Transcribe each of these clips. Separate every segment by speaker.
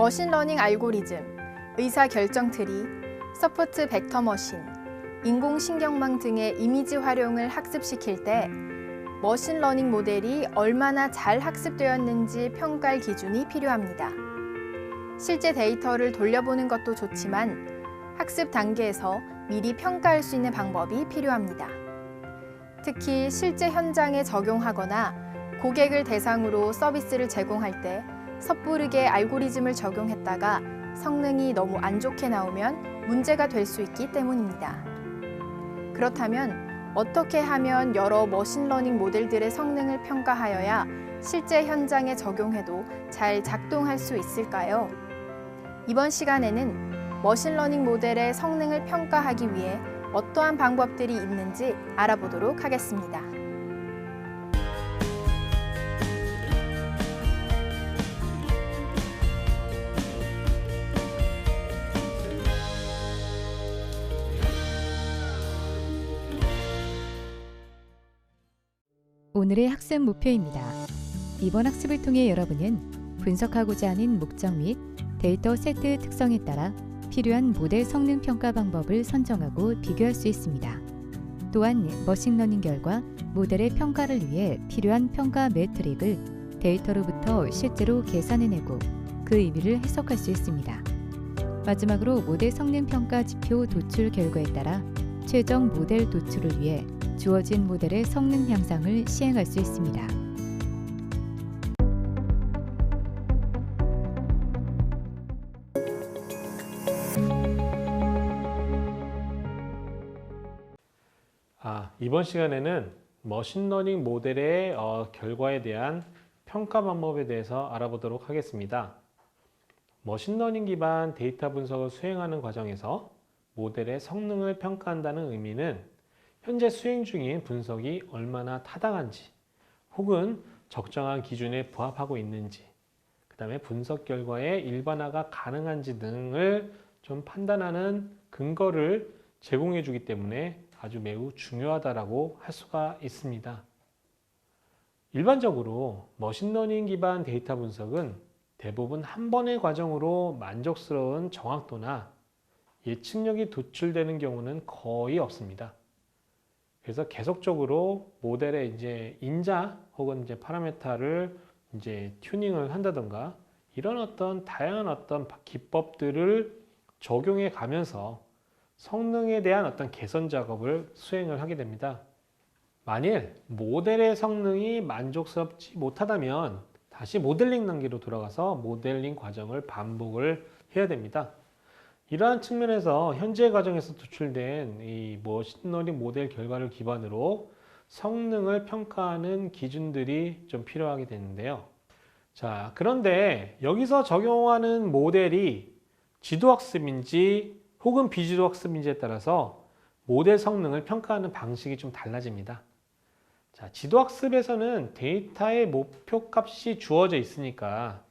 Speaker 1: 머신러닝 알고리즘, 의사결정 트리, 서포트 벡터 머신, 인공신경망 등의 이미지 활용을 학습시킬 때 머신러닝 모델이 얼마나 잘 학습되었는지 평가할 기준이 필요합니다. 실제 데이터를 돌려보는 것도 좋지만 학습 단계에서 미리 평가할 수 있는 방법이 필요합니다. 특히 실제 현장에 적용하거나 고객을 대상으로 서비스를 제공할 때 섣부르게 알고리즘을 적용했다가 성능이 너무 안 좋게 나오면 문제가 될 수 있기 때문입니다. 그렇다면 어떻게 하면 여러 머신러닝 모델들의 성능을 평가하여야 실제 현장에 적용해도 잘 작동할 수 있을까요? 이번 시간에는 머신러닝 모델의 성능을 평가하기 위해 어떠한 방법들이 있는지 알아보도록 하겠습니다.
Speaker 2: 오늘의 학습 목표입니다. 이번 학습을 통해 여러분은 분석하고자 하는 목적 및 데이터 세트 특성에 따라 필요한 모델 성능 평가 방법을 선정하고 비교할 수 있습니다. 또한 머신러닝 결과 모델의 평가를 위해 필요한 평가 매트릭을 데이터로부터 실제로 계산해내고 그 의미를 해석할 수 있습니다. 마지막으로 모델 성능 평가 지표 도출 결과에 따라 최종 모델 도출을 위해 주어진 모델의 성능 향상을 시행할 수 있습니다.
Speaker 3: 이번 시간에는 머신러닝 모델의 결과에 대한 평가 방법에 대해서 알아보도록 하겠습니다. 머신러닝 기반 데이터 분석을 수행하는 과정에서 모델의 성능을 평가한다는 의미는 현재 수행 중인 분석이 얼마나 타당한지 혹은 적정한 기준에 부합하고 있는지, 그 다음에 분석 결과의 일반화가 가능한지 등을 좀 판단하는 근거를 제공해 주기 때문에 아주 매우 중요하다고 할 수가 있습니다. 일반적으로 머신러닝 기반 데이터 분석은 대부분 한 번의 과정으로 만족스러운 정확도나 예측력이 도출되는 경우는 거의 없습니다. 그래서 계속적으로 모델의 인자 혹은 파라메타를 튜닝을 한다던가 이런 어떤 다양한 기법들을 적용해 가면서 성능에 대한 어떤 개선 작업을 수행을 하게 됩니다. 만일 모델의 성능이 만족스럽지 못하다면 다시 모델링 단계로 돌아가서 모델링 과정을 반복을 해야 됩니다. 이러한 측면에서 현재 과정에서 도출된 이 머신러닝 모델 결과를 기반으로 성능을 평가하는 기준들이 좀 필요하게 되는데요. 자, 그런데 여기서 적용하는 모델이 지도학습인지 혹은 비지도학습인지에 따라서 모델 성능을 평가하는 방식이 좀 달라집니다. 자, 지도학습에서는 데이터의 목표값이 주어져 있으니까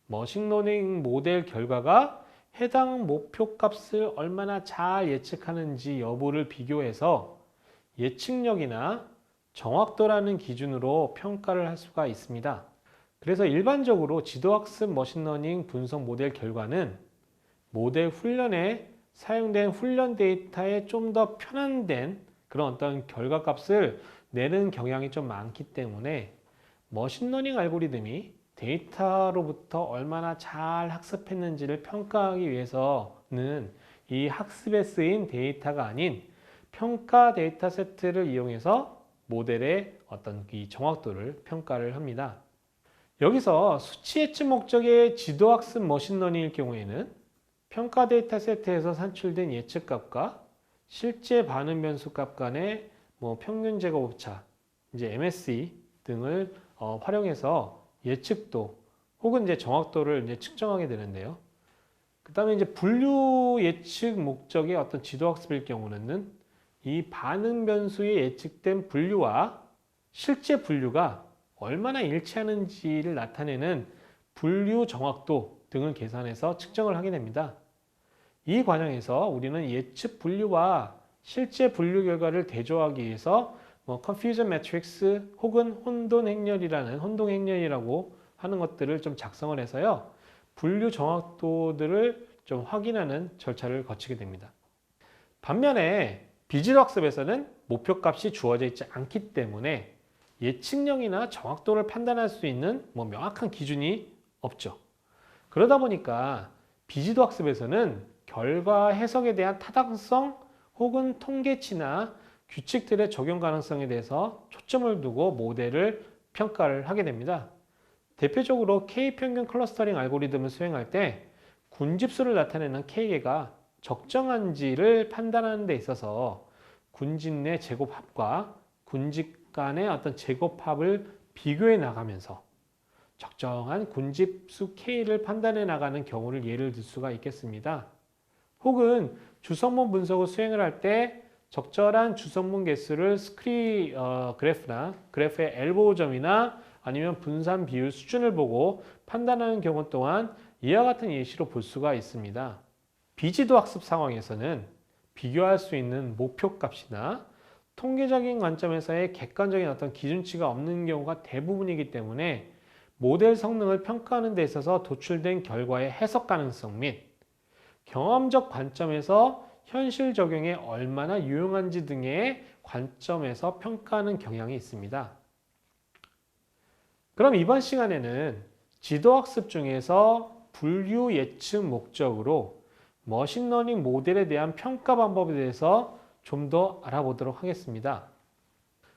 Speaker 3: 머신러닝 모델 결과가 해당 목표값을 얼마나 잘 예측하는지 여부를 비교해서 예측력이나 정확도라는 기준으로 평가를 할 수가 있습니다. 그래서 일반적으로 지도학습 머신러닝 분석 모델 결과는 모델 훈련에 사용된 훈련 데이터에 좀 더 편한된 그런 어떤 결과값을 내는 경향이 좀 많기 때문에 머신러닝 알고리즘이 데이터로부터 얼마나 잘 학습했는지를 평가하기 위해서는 이 학습에 쓰인 데이터가 아닌 평가 데이터 세트를 이용해서 모델의 어떤 이 정확도를 평가를 합니다. 여기서 수치 예측 목적의 지도학습 머신러닝일 경우에는 평가 데이터 세트에서 산출된 예측값과 실제 반응 변수 값 간의 평균 제곱 오차, MSE 등을 활용해서 예측도 혹은 정확도를 측정하게 되는데요. 그 다음에 분류 예측 목적의 어떤 지도학습일 경우는 이 반응 변수의 예측된 분류와 실제 분류가 얼마나 일치하는지를 나타내는 분류 정확도 등을 계산해서 측정을 하게 됩니다. 이 과정에서 우리는 예측 분류와 실제 분류 결과를 대조하기 위해서 confusion matrix 혹은 혼동 행렬이라고 하는 것들을 좀 작성을 해서요. 분류 정확도들을 좀 확인하는 절차를 거치게 됩니다. 반면에 비지도 학습에서는 목표값이 주어져 있지 않기 때문에 예측력이나 정확도를 판단할 수 있는 명확한 기준이 없죠. 그러다 보니까 비지도 학습에서는 결과 해석에 대한 타당성 혹은 통계치나 규칙들의 적용 가능성에 대해서 초점을 두고 모델을 평가를 하게 됩니다. 대표적으로 K평균 클러스터링 알고리즘을 수행할 때 군집수를 나타내는 K개가 적정한지를 판단하는 데 있어서 군집 내 제곱합과 군집 간의 어떤 제곱합을 비교해 나가면서 적정한 군집수 K를 판단해 나가는 경우를 예를 들 수가 있겠습니다. 혹은 주성분 분석을 수행을 할 때 적절한 주성분 개수를 그래프나 그래프의 엘보우점이나 아니면 분산 비율 수준을 보고 판단하는 경우 또한 이와 같은 예시로 볼 수가 있습니다. 비지도 학습 상황에서는 비교할 수 있는 목표값이나 통계적인 관점에서의 객관적인 어떤 기준치가 없는 경우가 대부분이기 때문에 모델 성능을 평가하는 데 있어서 도출된 결과의 해석 가능성 및 경험적 관점에서 현실 적용에 얼마나 유용한지 등의 관점에서 평가하는 경향이 있습니다. 그럼 이번 시간에는 지도학습 중에서 분류 예측 목적으로 머신러닝 모델에 대한 평가 방법에 대해서 좀 더 알아보도록 하겠습니다.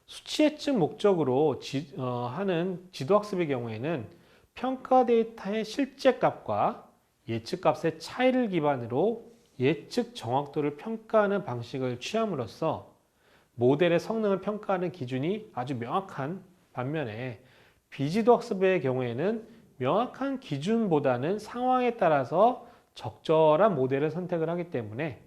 Speaker 3: 수치 예측 목적으로 하는 지도학습의 경우에는 평가 데이터의 실제 값과 예측 값의 차이를 기반으로 예측 정확도를 평가하는 방식을 취함으로써 모델의 성능을 평가하는 기준이 아주 명확한 반면에 비지도 학습의 경우에는 명확한 기준보다는 상황에 따라서 적절한 모델을 선택을 하기 때문에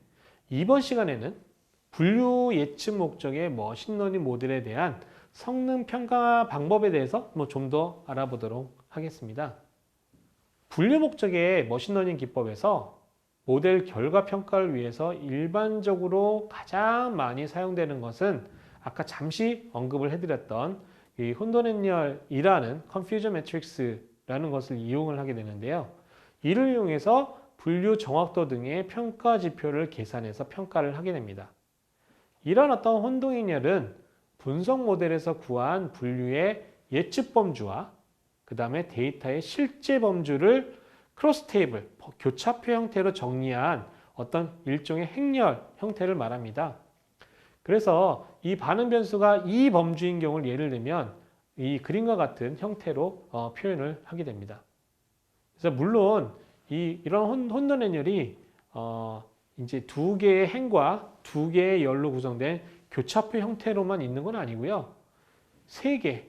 Speaker 3: 이번 시간에는 분류 예측 목적의 머신러닝 모델에 대한 성능 평가 방법에 대해서 좀 더 알아보도록 하겠습니다. 분류 목적의 머신러닝 기법에서 모델 결과 평가를 위해서 일반적으로 가장 많이 사용되는 것은 아까 잠시 언급을 해드렸던 이 혼돈행렬이라는 컨퓨전 매트릭스라는 것을 이용을 하게 되는데요. 이를 이용해서 분류 정확도 등의 평가 지표를 계산해서 평가를 하게 됩니다. 이런 어떤 혼동행렬은 분석 모델에서 구한 분류의 예측 범주와 그 다음에 데이터의 실제 범주를 크로스 테이블, 교차표 형태로 정리한 어떤 일종의 행렬 형태를 말합니다. 그래서 이 반응 변수가 이 범주인 경우를 예를 들면 이 그림과 같은 형태로 표현을 하게 됩니다. 그래서 물론 이런 혼돈행렬이 이제 두 개의 행과 두 개의 열로 구성된 교차표 형태로만 있는 건 아니고요. 세 개의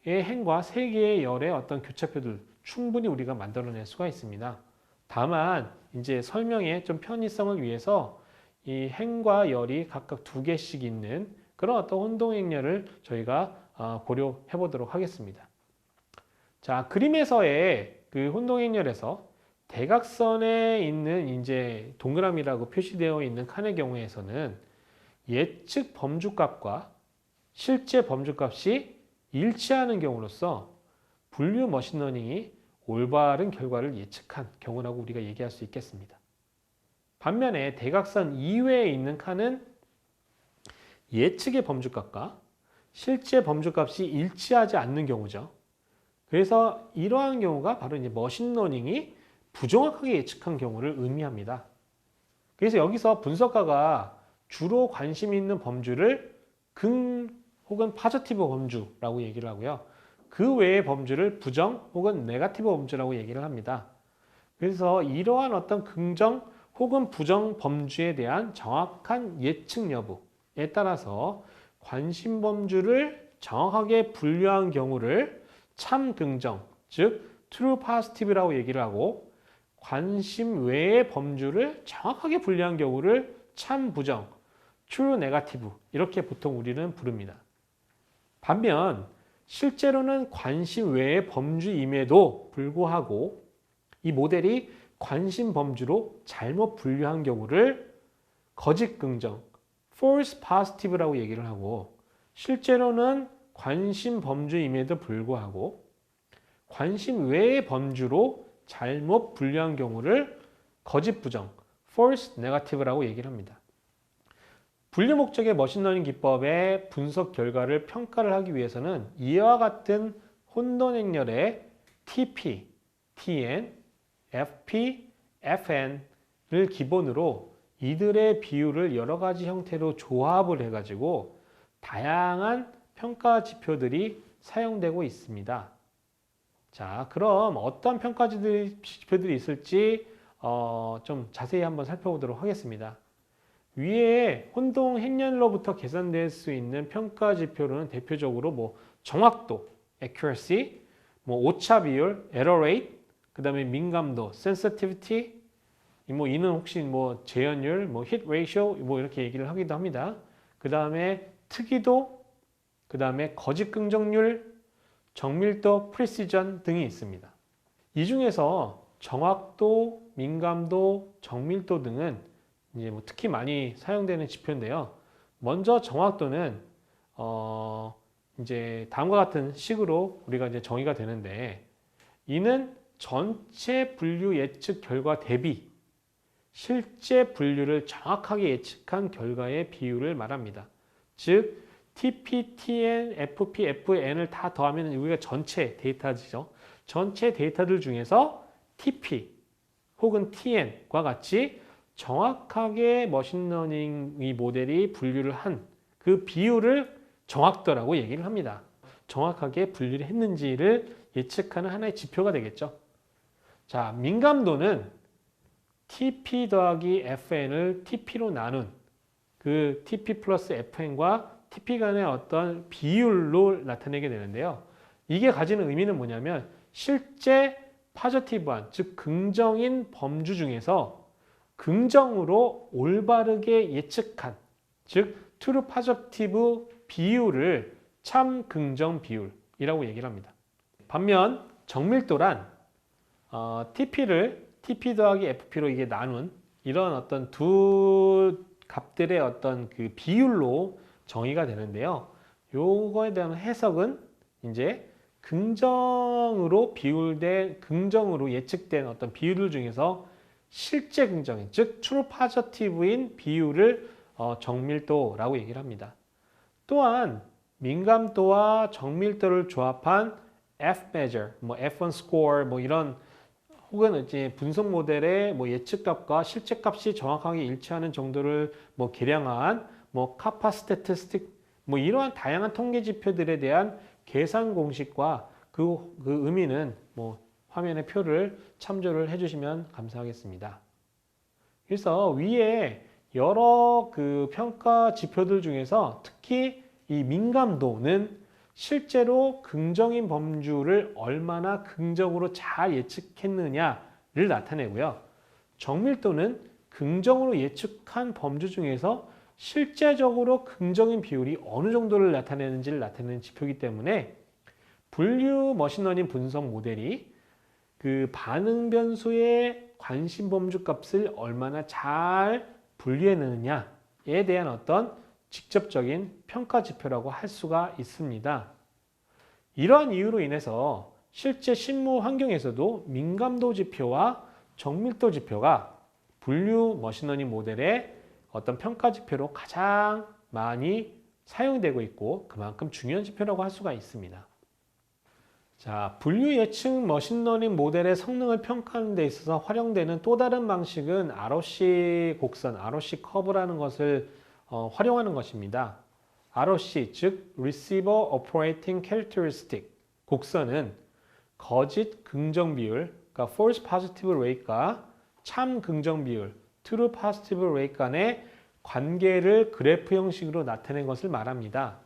Speaker 3: 행과 세 개의 열의 어떤 교차표들 충분히 우리가 만들어낼 수가 있습니다. 다만 이제 설명의 좀 편의성을 위해서 이 행과 열이 각각 두 개씩 있는 그런 어떤 혼동행렬을 저희가 고려해 보도록 하겠습니다. 자, 그림에서의 그 혼동행렬에서 대각선에 있는 이제 동그라미라고 표시되어 있는 칸의 경우에서는 예측 범주값과 실제 범주값이 일치하는 경우로서 분류 머신러닝이 올바른 결과를 예측한 경우라고 우리가 얘기할 수 있겠습니다. 반면에 대각선 이외에 있는 칸은 예측의 범주값과 실제 범주값이 일치하지 않는 경우죠. 그래서 이러한 경우가 바로 이제 머신러닝이 부정확하게 예측한 경우를 의미합니다. 그래서 여기서 분석가가 주로 관심 있는 범주를 긍 혹은 파저티브 범주라고 얘기를 하고요. 그 외의 범주를 부정 혹은 네거티브 범주라고 얘기를 합니다. 그래서 이러한 어떤 긍정 혹은 부정 범주에 대한 정확한 예측 여부에 따라서 관심 범주를 정확하게 분류한 경우를 참 긍정, 즉 true positive라고 얘기를 하고 관심 외의 범주를 정확하게 분류한 경우를 참 부정, true negative 이렇게 보통 우리는 부릅니다. 반면 실제로는 관심 외의 범주임에도 불구하고 이 모델이 관심 범주로 잘못 분류한 경우를 거짓 긍정, false positive라고 얘기를 하고 실제로는 관심 범주임에도 불구하고 관심 외의 범주로 잘못 분류한 경우를 거짓 부정, false negative라고 얘기를 합니다. 분류 목적의 머신러닝 기법의 분석 결과를 평가를 하기 위해서는 이와 같은 혼돈 행렬의 TP, TN, FP, FN을 기본으로 이들의 비율을 여러 가지 형태로 조합을 해가지고 다양한 평가 지표들이 사용되고 있습니다. 자, 그럼 어떤 평가 지표들이 있을지 좀 자세히 한번 살펴보도록 하겠습니다. 위에 혼동 행렬로부터 계산될 수 있는 평가 지표로는 대표적으로 뭐 정확도, accuracy, 뭐 오차 비율, error rate, 그 다음에 민감도, sensitivity, 뭐 이는 혹시 뭐 재현율, 뭐 hit ratio 뭐 이렇게 얘기를 하기도 합니다. 그 다음에 특이도, 그 다음에 거짓 긍정률, 정밀도, precision 등이 있습니다. 이 중에서 정확도, 민감도, 정밀도 등은 이제 뭐 특히 많이 사용되는 지표인데요. 먼저 정확도는 이제 다음과 같은 식으로 우리가 이제 정의가 되는데, 이는 전체 분류 예측 결과 대비 실제 분류를 정확하게 예측한 결과의 비율을 말합니다. 즉 TP, TN, FP, FN을 다 더하면 우리가 전체 데이터죠. 전체 데이터들 중에서 TP 혹은 TN과 같이 정확하게 머신러닝 이 모델이 분류를 한 그 비율을 정확도라고 얘기를 합니다. 정확하게 분류를 했는지를 예측하는 하나의 지표가 되겠죠. 자, 민감도는 TP 더하기 FN을 TP로 나눈 그 TP 플러스 FN과 TP 간의 어떤 비율로 나타내게 되는데요. 이게 가지는 의미는 뭐냐면 실제 파저티브한, 즉 긍정인 범주 중에서 긍정으로 올바르게 예측한, 즉 true positive 비율을 참 긍정 비율이라고 얘기를 합니다. 반면 정밀도란 TP를 TP 더하기 FP로 이게 나눈 이런 어떤 두 값들의 어떤 그 비율로 정의가 되는데요. 요거에 대한 해석은 이제 긍정으로 비율된, 긍정으로 예측된 어떤 비율 중에서 실제 긍정인, 즉 true positive인 비율을 정밀도라고 얘기를 합니다. 또한 민감도와 정밀도를 조합한 F measure, 뭐 F1 score, 뭐 이런 혹은 이제 분석 모델의 뭐 예측값과 실제값이 정확하게 일치하는 정도를 뭐 계량한 뭐 카파 스태티스틱, 뭐 이러한 다양한 통계 지표들에 대한 계산 공식과 그 의미는 뭐 화면의 표를 참조를 해주시면 감사하겠습니다. 그래서 위에 여러 그 평가 지표들 중에서 특히 이 민감도는 실제로 긍정인 범주를 얼마나 긍정으로 잘 예측했느냐를 나타내고요. 정밀도는 긍정으로 예측한 범주 중에서 실제적으로 긍정인 비율이 어느 정도를 나타내는지를 나타내는 지표이기 때문에 분류 머신러닝 분석 모델이 그 반응 변수의 관심 범주 값을 얼마나 잘 분류해내느냐에 대한 어떤 직접적인 평가 지표라고 할 수가 있습니다. 이러한 이유로 인해서 실제 실무 환경에서도 민감도 지표와 정밀도 지표가 분류 머신러닝 모델의 어떤 평가 지표로 가장 많이 사용되고 있고 그만큼 중요한 지표라고 할 수가 있습니다. 자, 분류 예측 머신러닝 모델의 성능을 평가하는 데 있어서 활용되는 또 다른 방식은 ROC 곡선, ROC 커브라는 것을 활용하는 것입니다. ROC, 즉 Receiver Operating Characteristic 곡선은 거짓 긍정 비율, 그러니까 False Positive Rate과 참 긍정 비율, True Positive Rate 간의 관계를 그래프 형식으로 나타낸 것을 말합니다.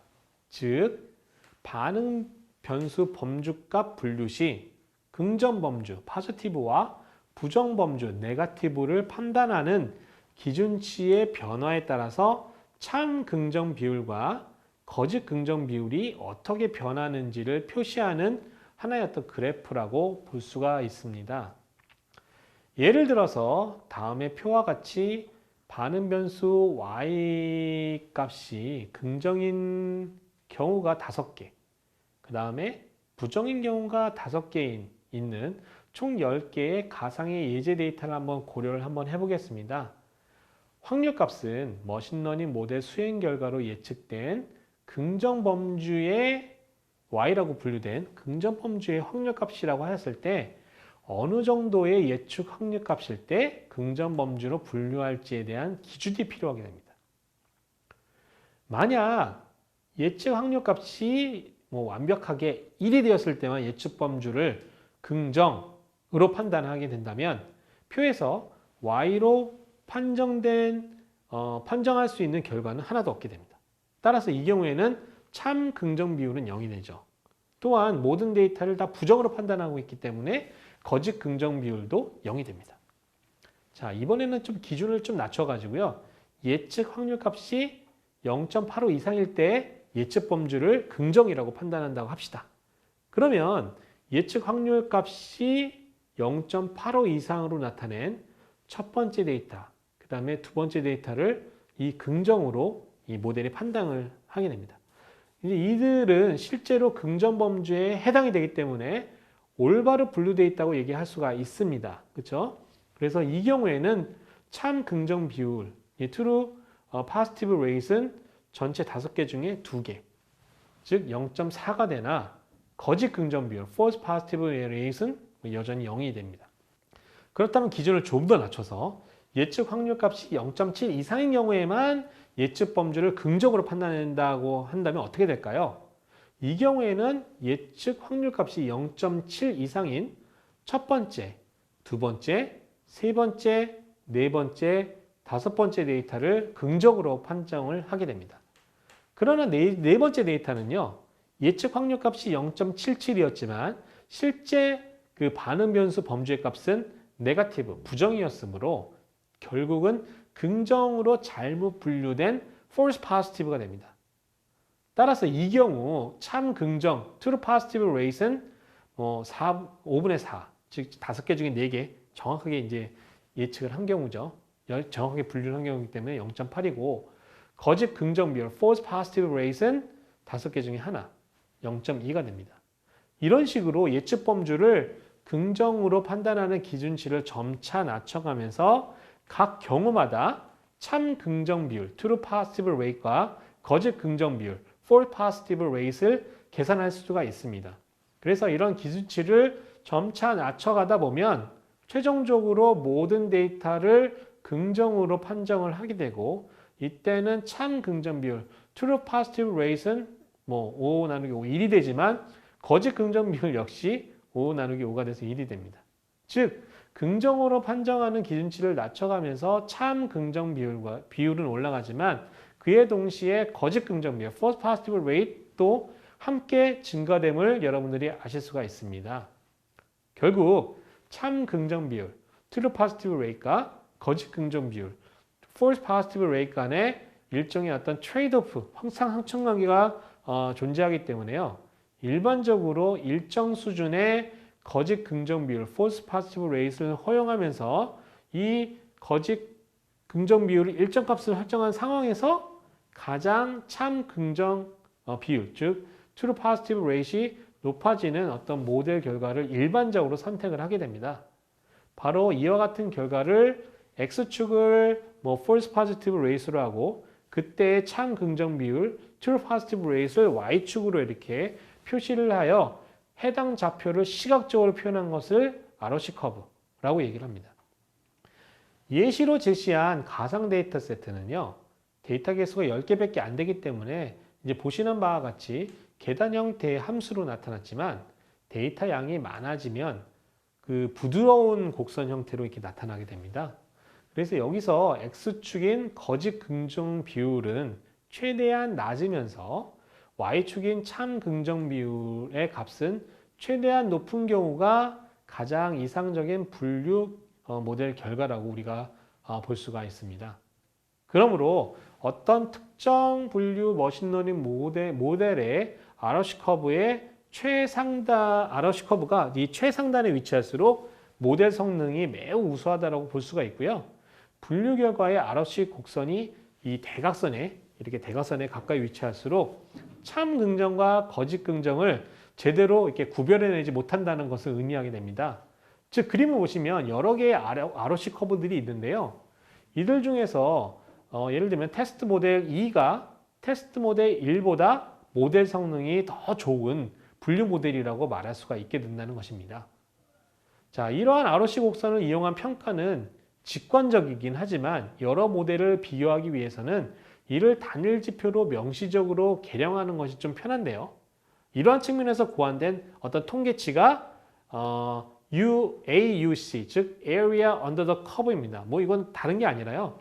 Speaker 3: 즉, 반응 변수 범주값 분류 시 긍정 범주, positive와 부정 범주, negative를 판단하는 기준치의 변화에 따라서 참 긍정 비율과 거짓 긍정 비율이 어떻게 변하는지를 표시하는 하나의 어떤 그래프라고 볼 수가 있습니다. 예를 들어서 다음의 표와 같이 반응 변수 y 값이 긍정인 경우가 5개, 그 다음에 부정인 경우가 5개 있는 총 10개의 가상의 예제 데이터를 한번 고려를 한번 해보겠습니다. 확률값은 머신러닝 모델 수행 결과로 예측된 긍정범주의 Y라고 분류된 긍정범주의 확률값이라고 하였을 때 어느 정도의 예측 확률값일 때 긍정범주로 분류할지에 대한 기준이 필요하게 됩니다. 만약 예측 확률값이 완벽하게 1이 되었을 때만 예측 범주를 긍정으로 판단하게 된다면 표에서 Y로 판정할 수 있는 결과는 하나도 없게 됩니다. 따라서 이 경우에는 참 긍정 비율은 0이 되죠. 또한 모든 데이터를 다 부정으로 판단하고 있기 때문에 거짓 긍정 비율도 0이 됩니다. 자, 이번에는 좀 기준을 좀 낮춰가지고요. 예측 확률값이 0.85 이상일 때 예측 범주를 긍정이라고 판단한다고 합시다. 그러면 예측 확률값이 0.85 이상으로 나타낸 첫 번째 데이터, 그 다음에 두 번째 데이터를 이 긍정으로 이 모델이 판단을 하게 됩니다. 이제 이들은 실제로 긍정 범주에 해당이 되기 때문에 올바로 분류되어 있다고 얘기할 수가 있습니다. 그렇죠? 그래서 이 경우에는 참 긍정 비율, true positive rate은 전체 5개 중에 2개, 즉 0.4가 되나 거짓 긍정 비율, false positive rate은 여전히 0이 됩니다. 그렇다면 기준을 좀 더 낮춰서 예측 확률값이 0.7 이상인 경우에만 예측 범주를 긍정으로 판단한다고 한다면 어떻게 될까요? 이 경우에는 예측 확률값이 0.7 이상인 첫 번째, 두 번째, 세 번째, 네 번째, 다섯 번째 데이터를 긍정으로 판정을 하게 됩니다. 그러나 네 번째 데이터는요, 예측 확률값이 0.77이었지만 실제 그 반응 변수 범주의 값은 네거티브, 부정이었으므로 결국은 긍정으로 잘못 분류된 false positive가 됩니다. 따라서 이 경우 참 긍정, true positive rate은 5분의 4, 즉 5개 중에 4개 정확하게 이제 예측을 한 경우죠. 정확하게 분류를 한 경우이기 때문에 0.8이고 거짓 긍정 비율, false positive rate은 5개 중에 하나, 0.2가 됩니다. 이런 식으로 예측 범주를 긍정으로 판단하는 기준치를 점차 낮춰가면서 각 경우마다 참 긍정 비율, true positive rate과 거짓 긍정 비율, false positive rate를 계산할 수가 있습니다. 그래서 이런 기준치를 점차 낮춰가다 보면 최종적으로 모든 데이터를 긍정으로 판정을 하게 되고 이때는 참 긍정 비율, true positive rate은 5 나누기 5, 1이 되지만 거짓 긍정 비율 역시 5 나누기 5가 돼서 1이 됩니다. 즉 긍정으로 판정하는 기준치를 낮춰가면서 참 긍정 비율은 올라가지만 그에 동시에 거짓 긍정 비율, false positive rate도 함께 증가됨을 여러분들이 아실 수가 있습니다. 결국 참 긍정 비율, true positive rate과 거짓 긍정 비율, false positive rate 간의 일종의 어떤 트레이드오프, 상승관계가 존재하기 때문에요. 일반적으로 일정 수준의 거짓 긍정 비율, false positive rate를 허용하면서 이 거짓 긍정 비율이 일정 값을 설정한 상황에서 가장 참 긍정 비율, 즉 true positive rate이 높아지는 어떤 모델 결과를 일반적으로 선택을 하게 됩니다. 바로 이와 같은 결과를 X축을 false positive rate로 하고 그때의 참 긍정 비율, true positive rate를 Y축으로 이렇게 표시를 하여 해당 좌표를 시각적으로 표현한 것을 ROC 커브라고 얘기를 합니다. 예시로 제시한 가상 데이터 세트는요, 데이터 개수가 10개밖에 안 되기 때문에 이제 보시는 바와 같이 계단 형태의 함수로 나타났지만 데이터 양이 많아지면 그 부드러운 곡선 형태로 이렇게 나타나게 됩니다. 그래서 여기서 X축인 거짓 긍정 비율은 최대한 낮으면서 Y축인 참 긍정 비율의 값은 최대한 높은 경우가 가장 이상적인 분류 모델 결과라고 우리가 볼 수가 있습니다. 그러므로 어떤 특정 분류 머신러닝 모델의 ROC 커브의 ROC 커브가 이 최상단에 위치할수록 모델 성능이 매우 우수하다고 볼 수가 있고요. 분류 결과의 ROC 곡선이 이 이렇게 대각선에 가까이 위치할수록 참 긍정과 거짓 긍정을 제대로 이렇게 구별해내지 못한다는 것을 의미하게 됩니다. 즉 그림을 보시면 여러 개의 ROC 커브들이 있는데요. 이들 중에서 예를 들면 테스트 모델 2가 테스트 모델 1보다 모델 성능이 더 좋은 분류 모델이라고 말할 수가 있게 된다는 것입니다. 자, 이러한 ROC 곡선을 이용한 평가는 직관적이긴 하지만 여러 모델을 비교하기 위해서는 이를 단일 지표로 명시적으로 계량하는 것이 좀 편한데요. 이러한 측면에서 고안된 어떤 통계치가 AUC, 즉 Area Under the Curve입니다. 뭐 이건 다른 게 아니라요.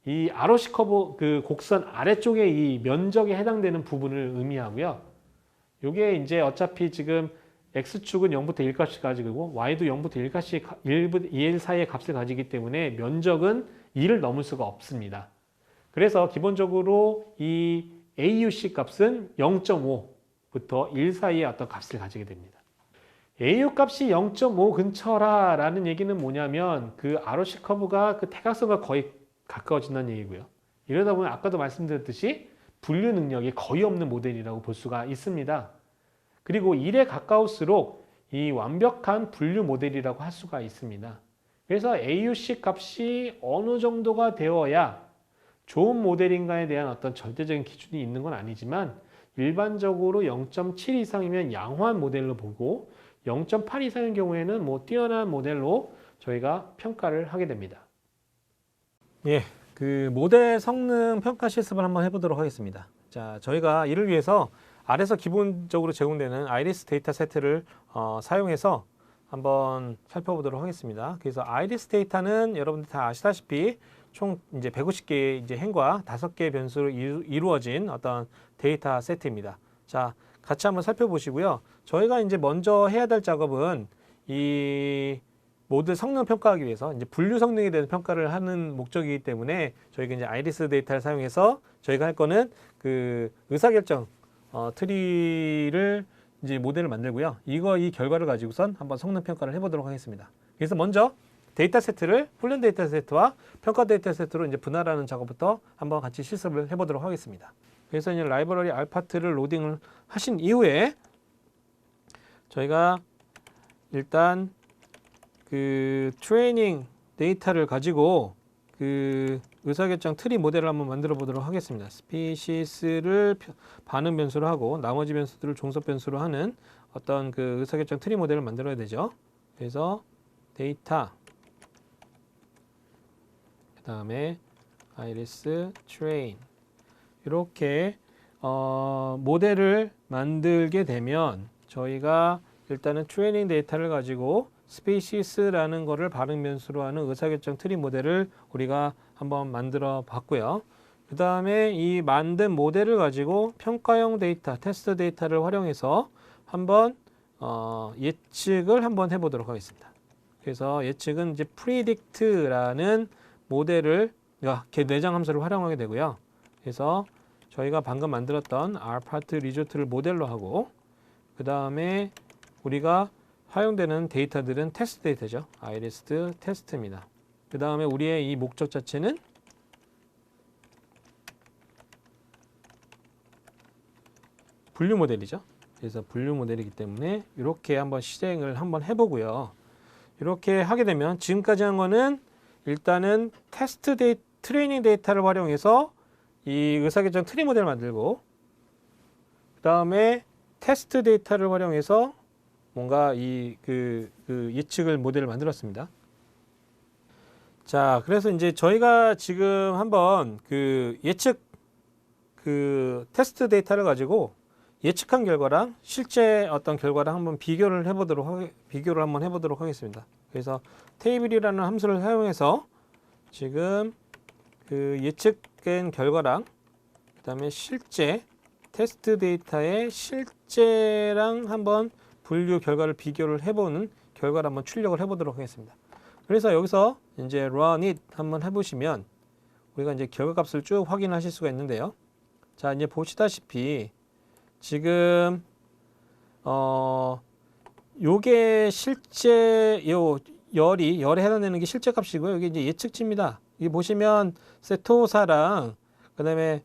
Speaker 3: 이 ROC 커브 그 곡선 아래쪽에 이 면적에 해당되는 부분을 의미하고요. 이게 이제 어차피 지금 X축은 0부터 1값을 가지고 Y도 0부터 1값이 1 사이의 값을 가지기 때문에 면적은 2를 넘을 수가 없습니다. 그래서 기본적으로 이 AUC 값은 0.5부터 1 사이의 어떤 값을 가지게 됩니다. AU 값이 0.5 근처라는 얘기는 뭐냐면 그 ROC 커브가 그 대각선과 거의 가까워진다는 얘기고요. 이러다 보면 아까도 말씀드렸듯이 분류 능력이 거의 없는 모델이라고 볼 수가 있습니다. 그리고 1에 가까울수록 이 완벽한 분류 모델이라고 할 수가 있습니다. 그래서 AUC 값이 어느 정도가 되어야 좋은 모델인가에 대한 어떤 절대적인 기준이 있는 건 아니지만 일반적으로 0.7 이상이면 양호한 모델로 보고 0.8 이상의 경우에는 뭐 뛰어난 모델로 저희가 평가를 하게 됩니다.
Speaker 4: 예, 그 모델 성능 평가 실습을 한번 해보도록 하겠습니다. 자, 저희가 이를 위해서 아래서 기본적으로 제공되는 아이리스 데이터 세트를 사용해서 한번 살펴보도록 하겠습니다. 그래서 아이리스 데이터는 여러분들 다 아시다시피 총 이제 150개의 이제 행과 5개의 변수로 이루어진 어떤 데이터 세트입니다. 자, 같이 한번 살펴보시고요. 저희가 이제 먼저 해야 될 작업은 이 모델 성능 평가하기 위해서 이제 분류 성능에 대한 평가를 하는 목적이기 때문에 저희가 이제 아이리스 데이터를 사용해서 저희가 할 거는 그 의사결정 트리를 이제 모델을 만들고요. 이 결과를 가지고선 한번 성능 평가를 해보도록 하겠습니다. 그래서 먼저 데이터 세트를 훈련 데이터 세트와 평가 데이터 세트로 이제 분할하는 작업부터 한번 같이 실습을 해보도록 하겠습니다. 그래서 이제 라이브러리 알파트를 로딩을 하신 이후에 저희가 일단 그 트레이닝 데이터를 가지고 그 의사결정 트리 모델을 한번 만들어 보도록 하겠습니다. 스피시스를 반응 변수로 하고 나머지 변수들을 종속 변수로 하는 어떤 그 의사결정 트리 모델을 만들어야 되죠. 그래서 데이터 그 다음에 아이리스 트레인 이렇게 모델을 만들게 되면 저희가 일단은 트레이닝 데이터를 가지고 스피시스라는 거를 반응 변수로 하는 의사결정 트리 모델을 우리가 한번 만들어 봤고요. 그 다음에 이 만든 모델을 가지고 평가형 데이터, 테스트 데이터를 활용해서 한번 예측을 한번 해보도록 하겠습니다. 그래서 예측은 이제 predict라는 모델을 내장 함수를 활용하게 되고요. 그래서 저희가 방금 만들었던 알파트 리조트를 모델로 하고 그 다음에 우리가 사용되는 데이터들은 테스트 데이터죠. 아이리스 테스트입니다. 그 다음에 우리의 이 목적 자체는 분류 모델이죠. 그래서 분류 모델이기 때문에 이렇게 한번 실행을 한번 해보고요. 이렇게 하게 되면 지금까지 한 거는 일단은 트레이닝 데이터를 활용해서 이 의사결정 트리 모델을 만들고 그 다음에 테스트 데이터를 활용해서 뭔가 그 예측을 모델을 만들었습니다. 자, 그래서 이제 저희가 지금 한번 그 예측 그 테스트 데이터를 가지고 예측한 결과랑 실제 어떤 결과랑 한번 비교를 한번 해보도록 하겠습니다. 그래서 테이블이라는 함수를 사용해서 지금 그 예측된 결과랑 그다음에 실제 테스트 데이터의 실제랑 한번 분류 결과를 비교를 해보는 결과를 한번 출력을 해보도록 하겠습니다. 그래서 여기서 이제 run it 한번 해보시면 우리가 이제 결과값을 쭉 확인하실 수가 있는데요. 자, 이제 보시다시피 지금 요게 실제 열에 해당되는 게 실제 값이고요. 여기 이제 예측치입니다. 여기 보시면 세토사랑 그다음에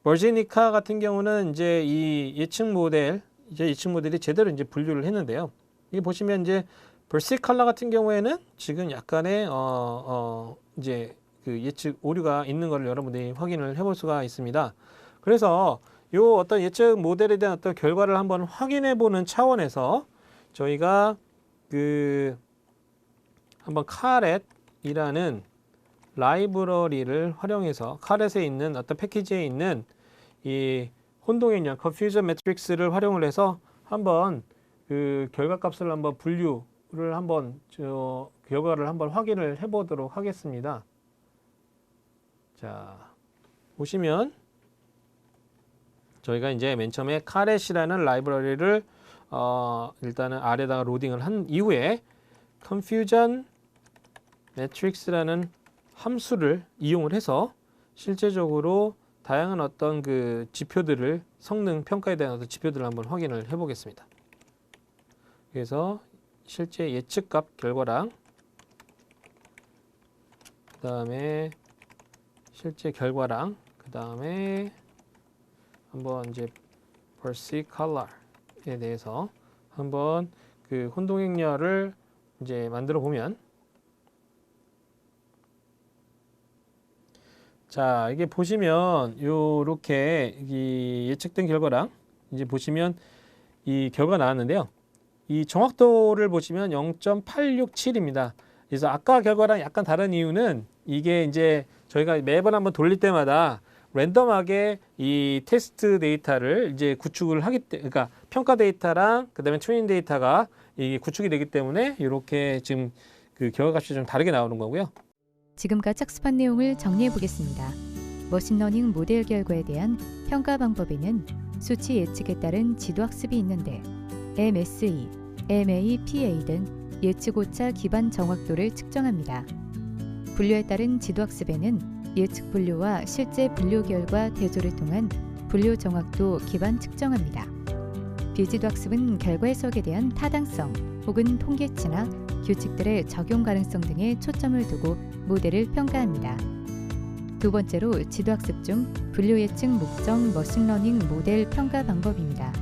Speaker 4: 버지니카 같은 경우는 이제 이 예측 모델이 제대로 이제 분류를 했는데요. 여기 보시면 이제 versicolor 같은 경우에는 지금 약간의 이제 그 예측 오류가 있는 것을 여러분들이 확인을 해볼 수가 있습니다. 그래서 요 어떤 예측 모델에 대한 어떤 결과를 한번 확인해 보는 차원에서 저희가 그 한번 카렛이라는 라이브러리를 활용해서 카렛에 있는 어떤 패키지에 있는 이 혼동행렬 confusion matrix를 활용을 해서 한번 그 결과값을 한번 분류를 한번 결과를 한번 확인을 해 보도록 하겠습니다. 자, 보시면 저희가 이제 맨 처음에 카렛이라는 라이브러리를 일단은 아래다가 로딩을 한 이후에 confusion matrix라는 함수를 이용을 해서 실제적으로 다양한 어떤 그 지표들을 성능 평가에 대한 어떤 지표들을 한번 확인을 해 보겠습니다. 그래서 실제 예측값 결과랑 그 다음에 실제 결과랑 그 다음에 한번 이제 versicolor에 대해서 한번 그 혼동행렬을 이제 만들어 보면, 자, 이게 보시면 요렇게 이 예측된 결과랑 이제 보시면 이 결과 나왔는데요. 이 정확도를 보시면 0.867입니다. 그래서 아까 결과랑 약간 다른 이유는 이게 이제 저희가 매번 한번 돌릴 때마다 랜덤하게 이 테스트 데이터를 이제 구축을 하기 때문에, 그러니까 평가 데이터랑 그다음에 트레이닝 데이터가 이게 구축이 되기 때문에 이렇게 지금 그 결과값이 좀 다르게 나오는 거고요.
Speaker 2: 지금까지 학습한 내용을 정리해 보겠습니다. 머신러닝 모델 결과에 대한 평가 방법에는 수치 예측에 따른 지도학습이 있는데 MSE, MAPA 등 예측 오차 기반 정확도를 측정합니다. 분류에 따른 지도학습에는 예측 분류와 실제 분류 결과 대조를 통한 분류 정확도 기반 측정합니다. 비지도 학습은 결과 해석에 대한 타당성 혹은 통계치나 규칙들의 적용 가능성 등에 초점을 두고 모델을 평가합니다. 두 번째로 지도학습 중 분류 예측 목적 머신러닝 모델 평가 방법입니다.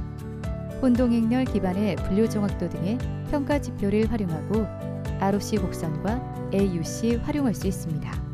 Speaker 2: 혼동행렬 기반의 분류 정확도 등의 평가 지표를 활용하고 ROC 곡선과 AUC 활용할 수 있습니다.